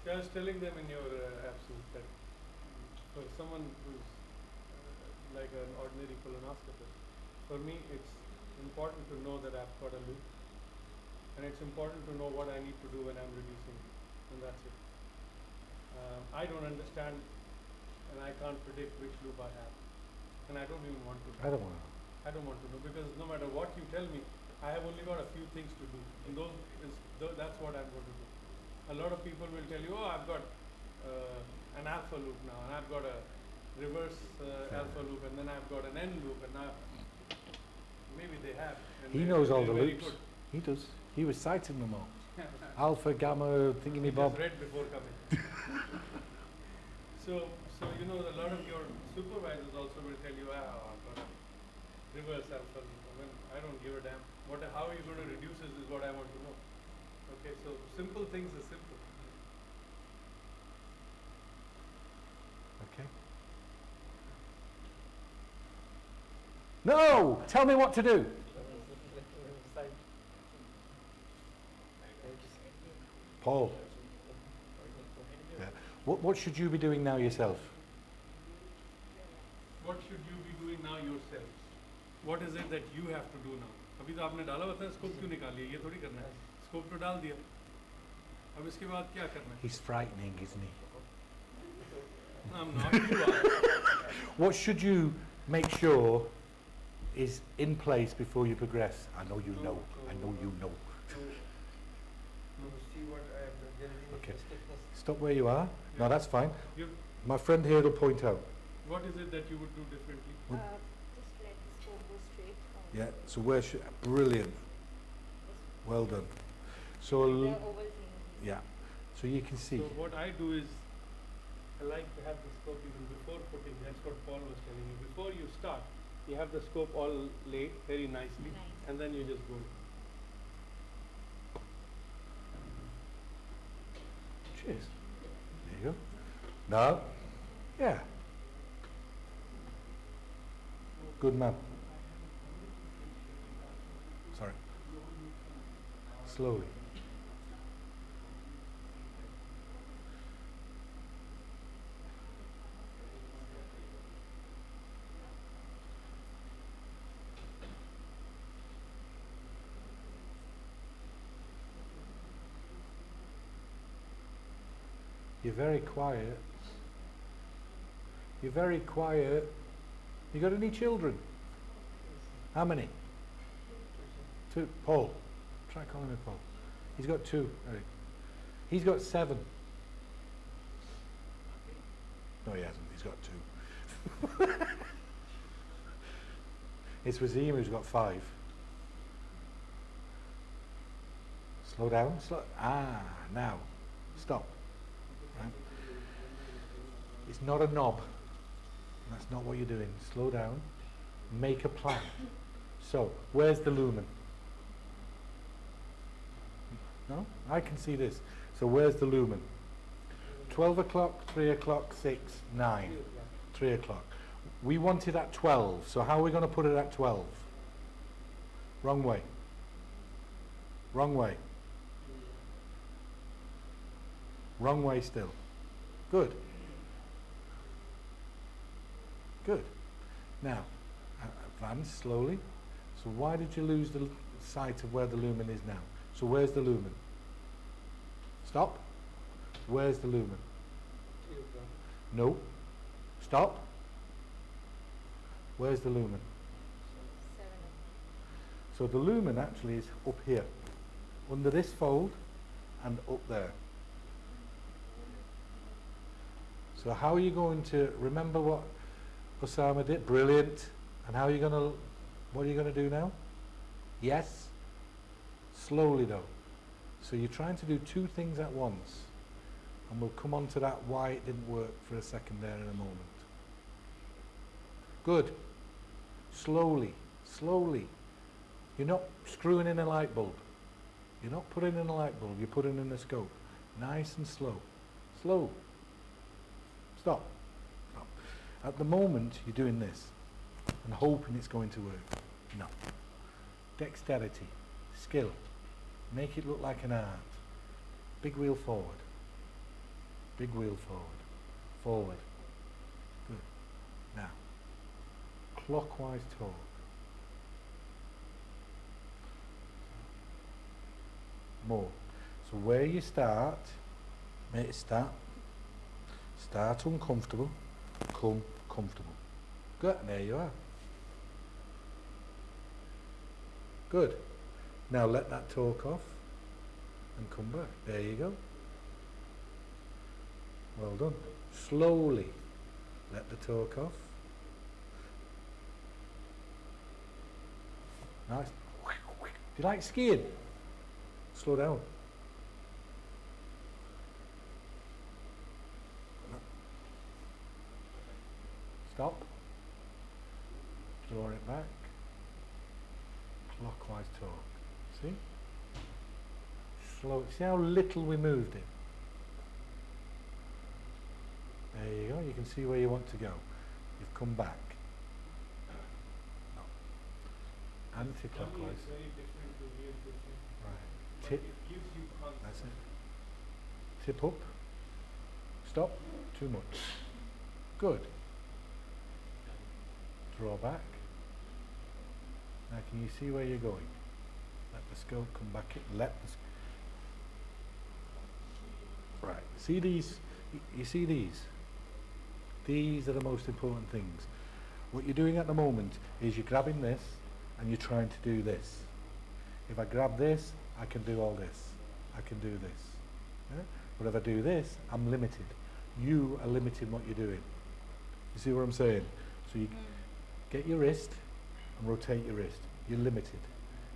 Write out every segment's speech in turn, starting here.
I was telling them in your absence that for someone who's like an ordinary colonoscopist, for me it's important to know that I've got a loop, and it's important to know what I need to do when I'm reducing, and that's it. I don't understand, and I can't predict which loop I have, and I don't even want to. I don't want to. I don't want to know, because no matter what you tell me, I have only got a few things to do, and that's what I'm going to do. A lot of people will tell you, oh, I've got an alpha loop now, and I've got a reverse alpha loop, and then I've got an N loop, and now maybe they have. And He knows all the very loops. good. He does. He recited them all. Alpha, gamma, He thingy-bob. just read before coming. So you know, a lot of your supervisors also will tell you, I've got a reverse alpha loop. I mean, I don't give a damn. How are you going to reduce this is what I want to know. Okay, so simple things are simple. Okay. No! Tell me what to do. Paul. Yeah. What should you be doing now yourself? What should you be doing now yourselves? What is it that you have to do now? अभी तो आपने डाला हुआ था, scope क्यों निकाल लिया? ये थोड़ी करना है. स्कोप तो डाल दिया. अब इसके बाद क्या करना है? He's frightening, isn't he? I'm not. You are. What should you make sure is in place before you progress? I know you know. I know you know. See what there is any Okay. stiffness. Stop where you are. No, that's fine. You, My friend here will point out. what is it that you would do differently? Just let the scope go straight. Yeah. So where should? Brilliant. Well done. So The oval thing. yeah. So you can see. So what I do is, I like to have the scope even before putting. That's what Paul was telling you. Before you start, you have the scope all laid very nicely, Nice. and then you just go. Cheers. There you go. No. Yeah. Good man. Sorry. Slowly. You're very quiet. You're very quiet. You got any children? How many? Two. Paul. Try calling me Paul. He's got two. Eric. He's got 7. No, he hasn't. He's got 2. It's Wazim who's got 5. Slow down. Now. Stop. Right. It's not a knob. That's not what you're doing. Slow down. Make a plan. So, where's the lumen? No? I can see this. So where's the lumen? 12 o'clock, 3 o'clock, 6, 9. 3 o'clock. We want it at 12. So how are we going to put it at 12? Wrong way. Wrong way. Wrong way still. Good. Good. Now, advance slowly. So why did you lose the sight of where the lumen is now? So where's the lumen? Stop. Where's the lumen? No. Stop. Where's the lumen? 7. So the lumen actually is up here, under this fold and up there. So how are you going to remember what Osama did? Brilliant. And how are you going to, what are you going to do now? Yes. Slowly though. So you're trying to do 2 things at once. And we'll come on to that why it didn't work for a second there in a moment. Good. Slowly. Slowly. You're not screwing in a light bulb. You're not putting in a light bulb, you're putting in a scope. Nice and slow. Slow. Stop. Stop. At the moment, you're doing this and hoping it's going to work. No. Dexterity. Skill. Make it look like an art. Big wheel forward. Big wheel forward. Forward. Good. Now, clockwise torque. More. So where you start, make it start. Start uncomfortable, come comfortable. Good, and there you are. Good. Now let that torque off and come back. There you go. Well done. Slowly let the torque off. Nice. Do you like skiing? Slow down. Stop. Draw it back. Clockwise torque. See? Slow. See how little we moved it? There you go. You can see where you want to go. You've come back. No. Anti-clockwise. It's very different to real fishing. Right. But Tip. it gives you concept. That's it. Tip up. Stop. Too much. Good. Draw back. Now can you see where you're going? Let the scope come back in. Let the right. See these? You see these? These are the most important things. What you're doing at the moment is you're grabbing this and you're trying to do this. If I grab this, I can do all this. I can do this. Yeah? But if I do this, I'm limited. You are limiting what you're doing. You see what I'm saying? So you get your wrist and rotate your wrist. You're limited.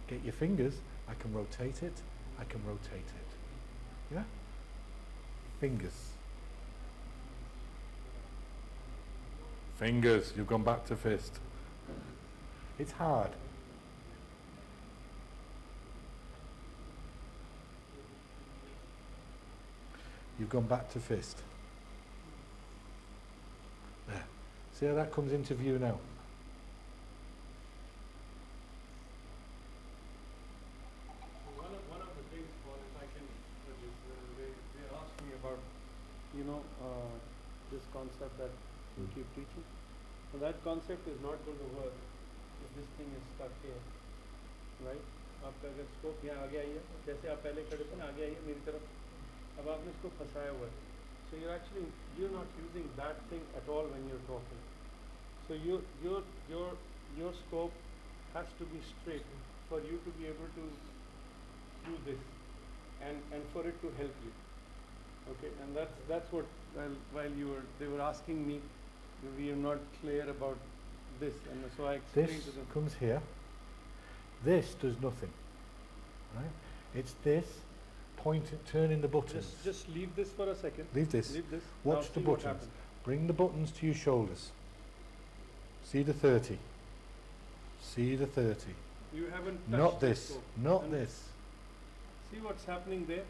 Get your fingers, I can rotate it, I can rotate it. Yeah? Fingers. Fingers, you've gone back to fist. It's hard. You've gone back to fist. There. See how that comes into view now? One of the things, Paul, if I can, they asked me about, this concept that you keep teaching. So that concept is not going to work if this thing is stuck here, right? आपका अगर scope यहाँ आगे आई है, जैसे आप पहले खड़े थे ना, आगे आई है मेरी तरफ, अब आपने इसको फंसाया हुआ है. So you're not using that thing at all when you're talking. So your scope has to be straight for you to be able to do this, and for it to help you. Okay, and that's what while they were asking me, we are not clear about this, and so I explained This to them. comes here. This does nothing. Right? It's this. Turning the buttons. Just leave this for a second. Leave this. Leave this. Watch Now the see what buttons. happens. Bring the buttons to your shoulders. See the 30. See the 30. You haven't touched Not the this. scope. Not And this. See what's happening there?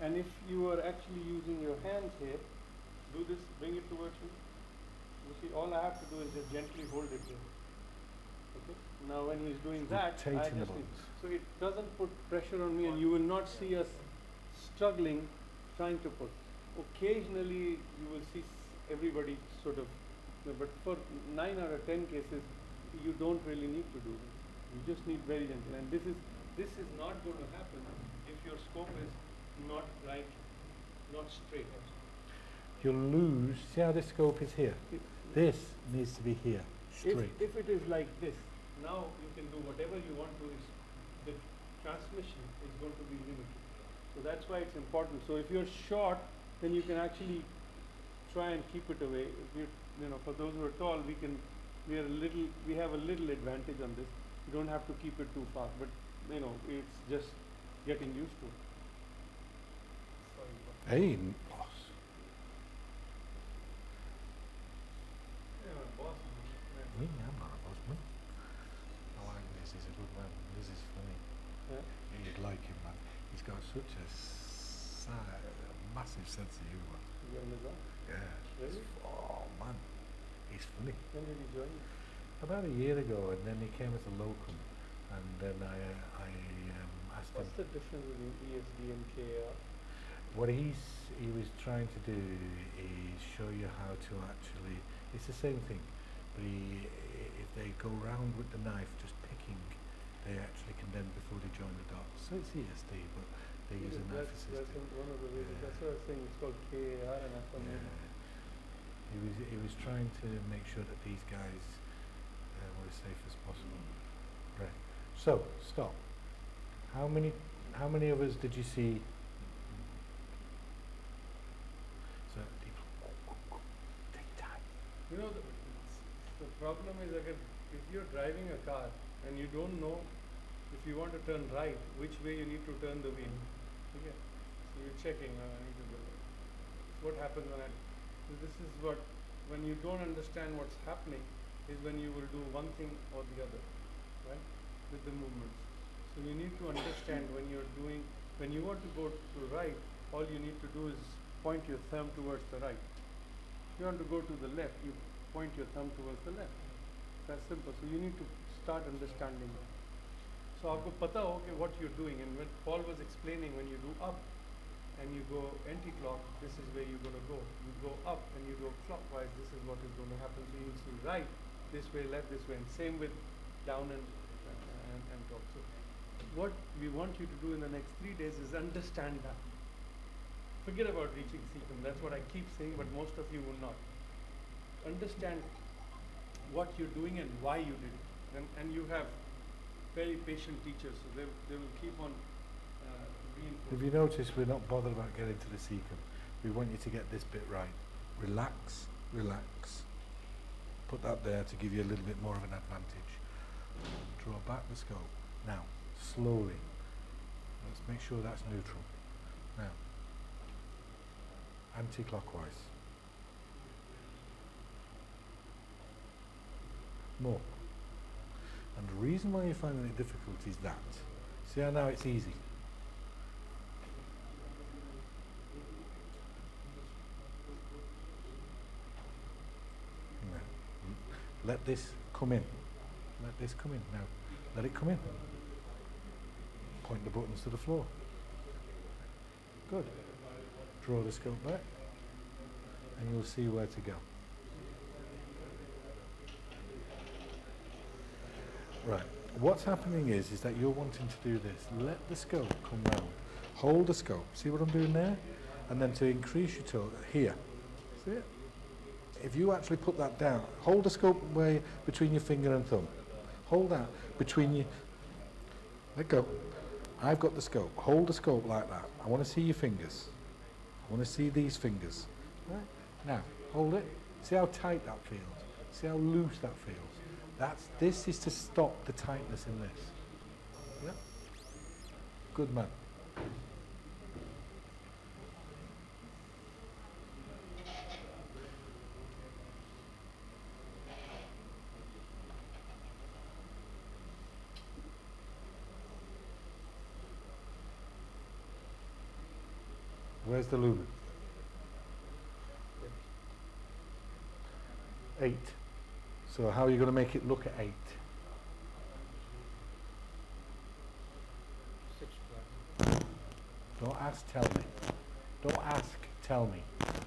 And if you are actually using your hands here, do this, bring it towards me. You see, all I have to do is just gently hold it here. Okay? Now when he's doing that, I Rotating the just need, buttons. so it doesn't put pressure on me, and you will not see us struggling trying to put. Occasionally you will see everybody sort of, but for 9 out of 10 cases, you don't really need to do this. You just need very gentle, and this is not going to happen if your scope is not right, not straight. You'll lose. See how this scope is here? This needs to be here. Straight. If it is like this, now you can do whatever you want to. The transmission is going to be limited. So that's why it's important. So if you're short, then you can actually try and keep it away. If for those who are tall, we have a little advantage on this. You don't have to keep it too far, but it's just getting used to it. Hey, boss. Yeah, boss. Me, I'm not a boss, man. I like this. He's a good man. This is funny. Yeah. You'd like him, man. He's got such a massive sense of humour. You on the job? Yeah. Really? Oh, man. He's funny. When did he join you? About a year ago, and then he came as a locum, and then I asked him. What's the difference between ESD and KAR? what he was trying to do is show you how to actually, it's the same thing, but if they go round with the knife just picking, they actually can then, before they join the dots. So it's ESD, but they use a knife That's assisted. one of the ways. Yeah. That's what I was saying. It's called KAR and affirmation. He was trying to make sure that these guys were as safe as possible. Right. So stop. How many of us did you see? So take time. You know, the problem is again, if you're driving a car and you don't know if you want to turn right, which way you need to turn the wheel. Okay. So you're checking. I need to go. What happens when so this is what, when you don't understand what's happening, is when you will do one thing or the other, right? With the movements. So you need to understand when you want to go to right, all you need to do is point your thumb towards the right. If you want to go to the left, you point your thumb towards the left. That's simple. So you need to start understanding that. So आपको पता हो कि what you're doing, and when Paul was explaining, when you do up and you go anti-clock, this is where you're going to go. You go up and you go clockwise, this is what is going to happen. So you see right this way, left this way, and same with down and top. So what we want you to do in the next 3 days is understand that. Forget about reaching Sikkim. That's what I keep saying, but most of you will not. Understand what you're doing and why you did it. And you have very patient teachers, so they will keep on reinforcing. If you notice, we're not bothered about getting to the secant. We want you to get this bit right. Relax, relax. Put that there to give you a little bit more of an advantage. Draw back the scope. Now, slowly. Let's make sure that's neutral. Now, anti-clockwise. More. And the reason why you're finding it difficult is that. See how now it's easy? Now, let this come in. Let this come in. Now, let it come in. Point the buttons to the floor. Good. Draw the scope back, and you'll see where to go. Right. What's happening is that you're wanting to do this. Let the scope come round. Hold the scope. See what I'm doing there? And then to increase your toe here. See it? If you actually put that down, hold the scope way between your finger and thumb. Hold that between your. Let go. I've got the scope. Hold the scope like that. I want to see your fingers. I want to see these fingers. Right? Now, hold it. See how tight that feels. See how loose that feels. This is to stop the tightness in this. Yeah? Good man. Where's the lumen? 8. So how are you going to make it look at 8? 6 o'clock. Don't ask, tell me. Don't ask, tell me. At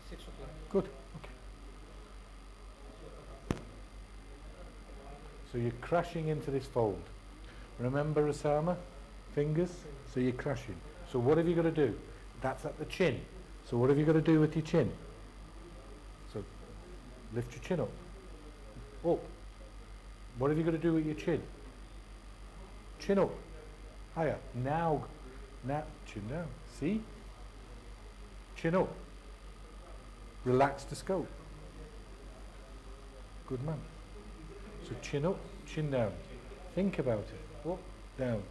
6 o'clock. Good. Okay. So you're crashing into this fold. Remember, Osama? Fingers? So you're crashing. So what have you got to do? That's at the chin. So what have you got to do with your chin? So lift your chin up. Up. What have you got to do with your chin? Chin up. Higher. Now, chin down. See? Chin up. Relax the scope. Good man. So chin up, chin down. Think about it. Up, down.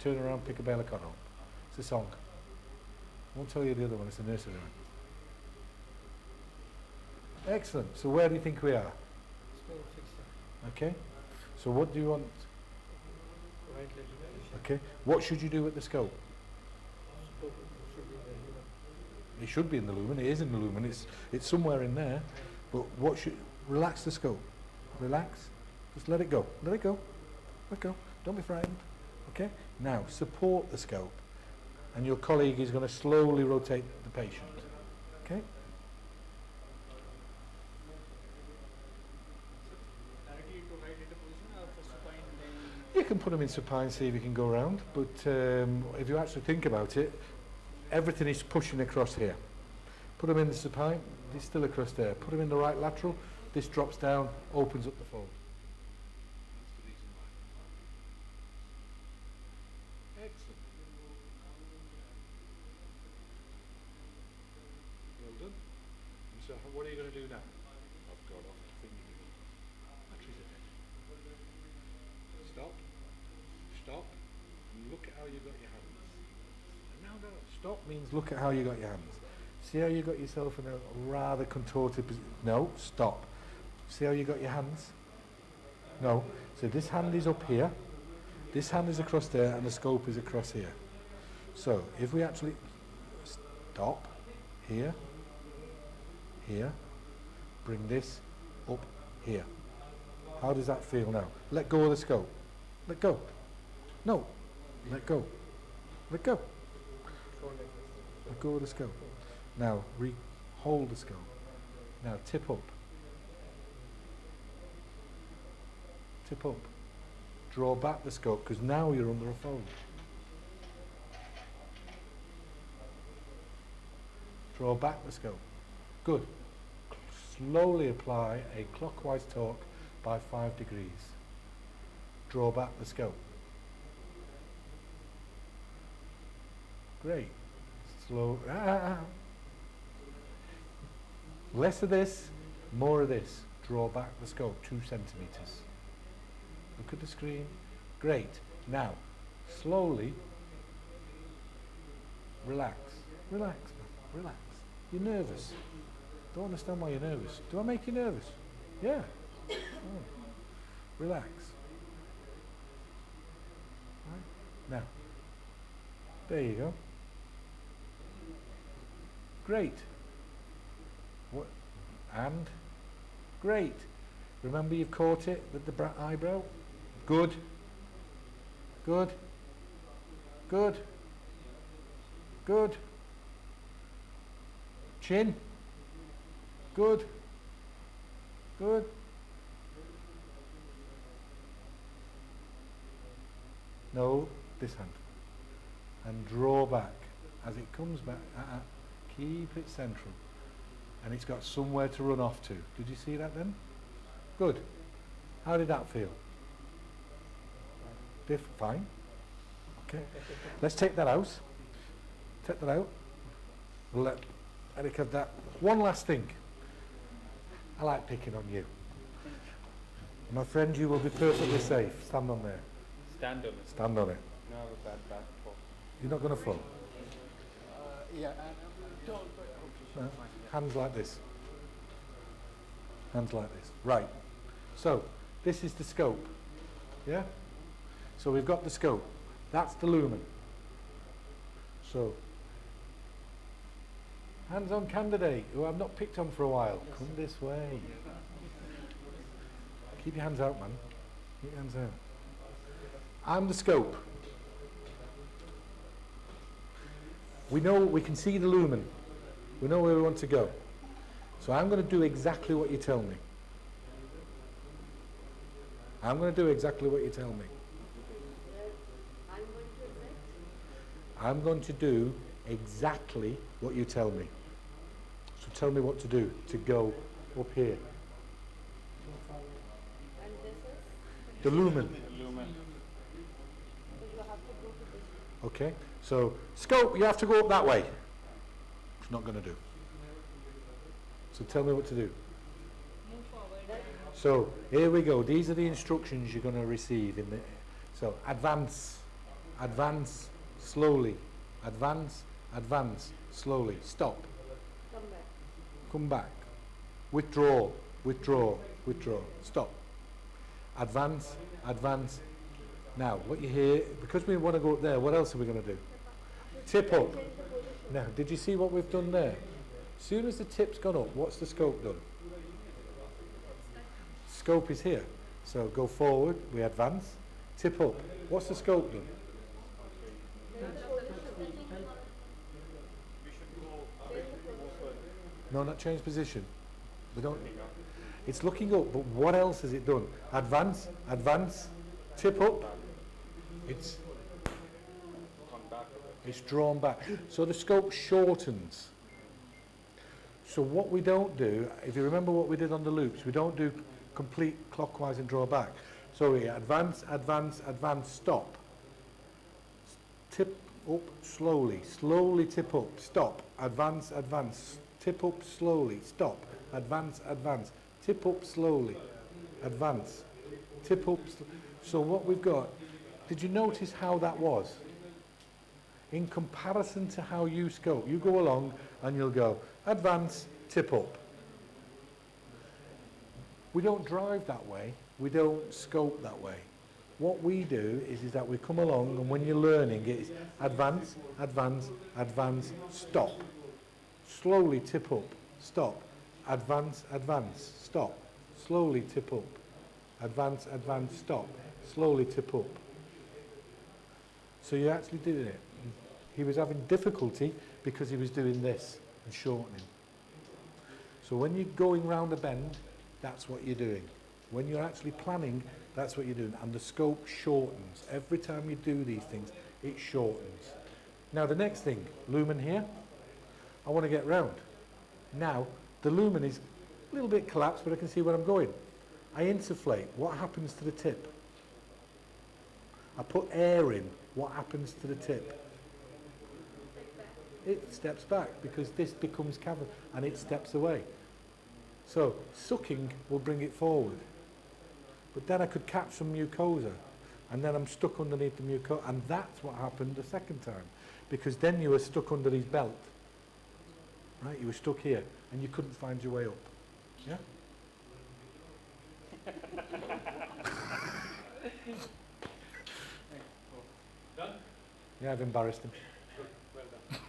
Turn around, pick a bale of cotton. It's a song. I won't tell you the other one, it's a nursery rhyme. Excellent. So where do you think we are? Small fixer. Okay. So what do you want? Right leg elevation. Okay. What should you do with the scope? Scope should be there, you know. It should be in the lumen. It is in the lumen. It's somewhere in there. But what should? Relax the scope. Relax. Just let it go. Let it go. Let go. Don't be frightened. Okay. Now support the scope. and your colleague is going to slowly rotate the patient. Okay? Directly to right into position or for supine then? You can put him in supine, see if he can go round, but if you actually think about it, everything is pushing across here. Put him in the supine, he's still across there. Put him in the right lateral, this drops down, opens up the fold. That's the reason why. Excellent. Well done. And so what are you going to do now? I've got off the finger. Batteries are dead. Stop. Stop. And look at how you got your hands. And now no. Stop means look at how you got your hands. See how you got yourself in a rather contorted position? No. Stop. See how you got your hands? No. So this hand is up here. This hand is across there and the scope is across here. So if we actually stop here, here, bring this up here. How does that feel now? Let go of the scope. Let go. No. Let go. Let go. Let go of the scope. Now hold the scope. Now tip up. Tip up. Draw back the scope because now you're under a fold. Draw back the scope. Good. Slowly apply a clockwise torque by 5 degrees. Draw back the scope. Great. Slow. Less of this, more of this. Draw back the scope 2 centimeters. Look at the screen. Great. Now, slowly relax. Relax, man. Relax. You're nervous. Don't understand why you're nervous. Do I make you nervous? Yeah. Oh. Relax. Right. Now, there you go. Great. What? And great. Remember you've caught it with the eyebrow? Good. Good. Good. Good. Chin. Good. Good. No, this hand. And draw back. As it comes back, keep it central. And it's got somewhere to run off to. Did you see that then? Good. How did that feel? Fine. Okay. Let's take that out. Take that out. We'll let Eric have that. One last thing. I like picking on you. My friend, you will be perfectly safe. Stand on there. Stand on it. Stand on it. No, I have a bad back fall. You're not going to fall. Yeah, don't. No. Hands like this. Hands like this. Right. So, this is the scope. Yeah? So we've got the scope. That's the lumen. So, hands on candidate, who I've not picked on for a while. Yes. Come this way. Keep your hands out, man. Keep your hands out. I'm the scope. We know, we can see the lumen. We know where we want to go. So I'm going to do exactly what you tell me. I'm going to do exactly what you tell me. I'm going to do exactly what you tell me. So tell me what to do to go up here. And this is? The lumen. Lumen. So you have to go to this. Okay. So scope, you have to go up that way. It's not going to do. So tell me what to do. Move forward. So here we go. These are the instructions you're going to receive in the. So advance, advance, slowly, advance, advance, slowly. Stop. Come back. Come back. Withdraw, withdraw, withdraw. Stop. Advance, advance. Now, what you hear, because we want to go up there, what else are we going to do? Tip up. Now, did you see what we've done there? As soon as the tip's gone up, what's the scope done? Scope is here. So go forward, we advance. Tip up. What's the scope done? No, not change position. We don't. It's looking up, but what else has it done? Advance, advance, tip up. It's drawn back. So the scope shortens. So what we don't do, if you remember what we did on the loops, we don't do complete clockwise and draw back. So we advance, advance, advance, stop. Tip up slowly, slowly tip up, stop, advance, advance, tip up slowly, stop, advance, advance, tip up slowly, advance, tip up. So what we've got, did you notice how that was? In comparison to how you scope, you go along and you'll go advance, tip up. We don't drive that way, we don't scope that way. What we do is that we come along, and when you're learning, it's advance, advance, advance, stop. Slowly tip up, stop. Advance, advance, stop. Slowly tip up. Advance, advance, stop. Slowly tip up. So you actually did it. He was having difficulty because he was doing this and shortening. So when you're going round a bend, that's what you're doing. When you're actually planning, that's what you're doing. And the scope shortens. Every time you do these things, it shortens. Now the next thing, lumen here. I want to get round. Now, the lumen is a little bit collapsed, but I can see where I'm going. I insufflate. What happens to the tip? I put air in. What happens to the tip? It steps back because this becomes cavern and it steps away. So sucking will bring it forward. But then I could catch some mucosa and then I'm stuck underneath the mucosa, and that's what happened the second time, because then you were stuck under his belt. Right? You were stuck here and you couldn't find your way up. Yeah? Done? Yeah, I've embarrassed him. Good. Well done.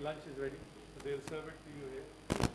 Lunch is ready. So they'll serve it to you here.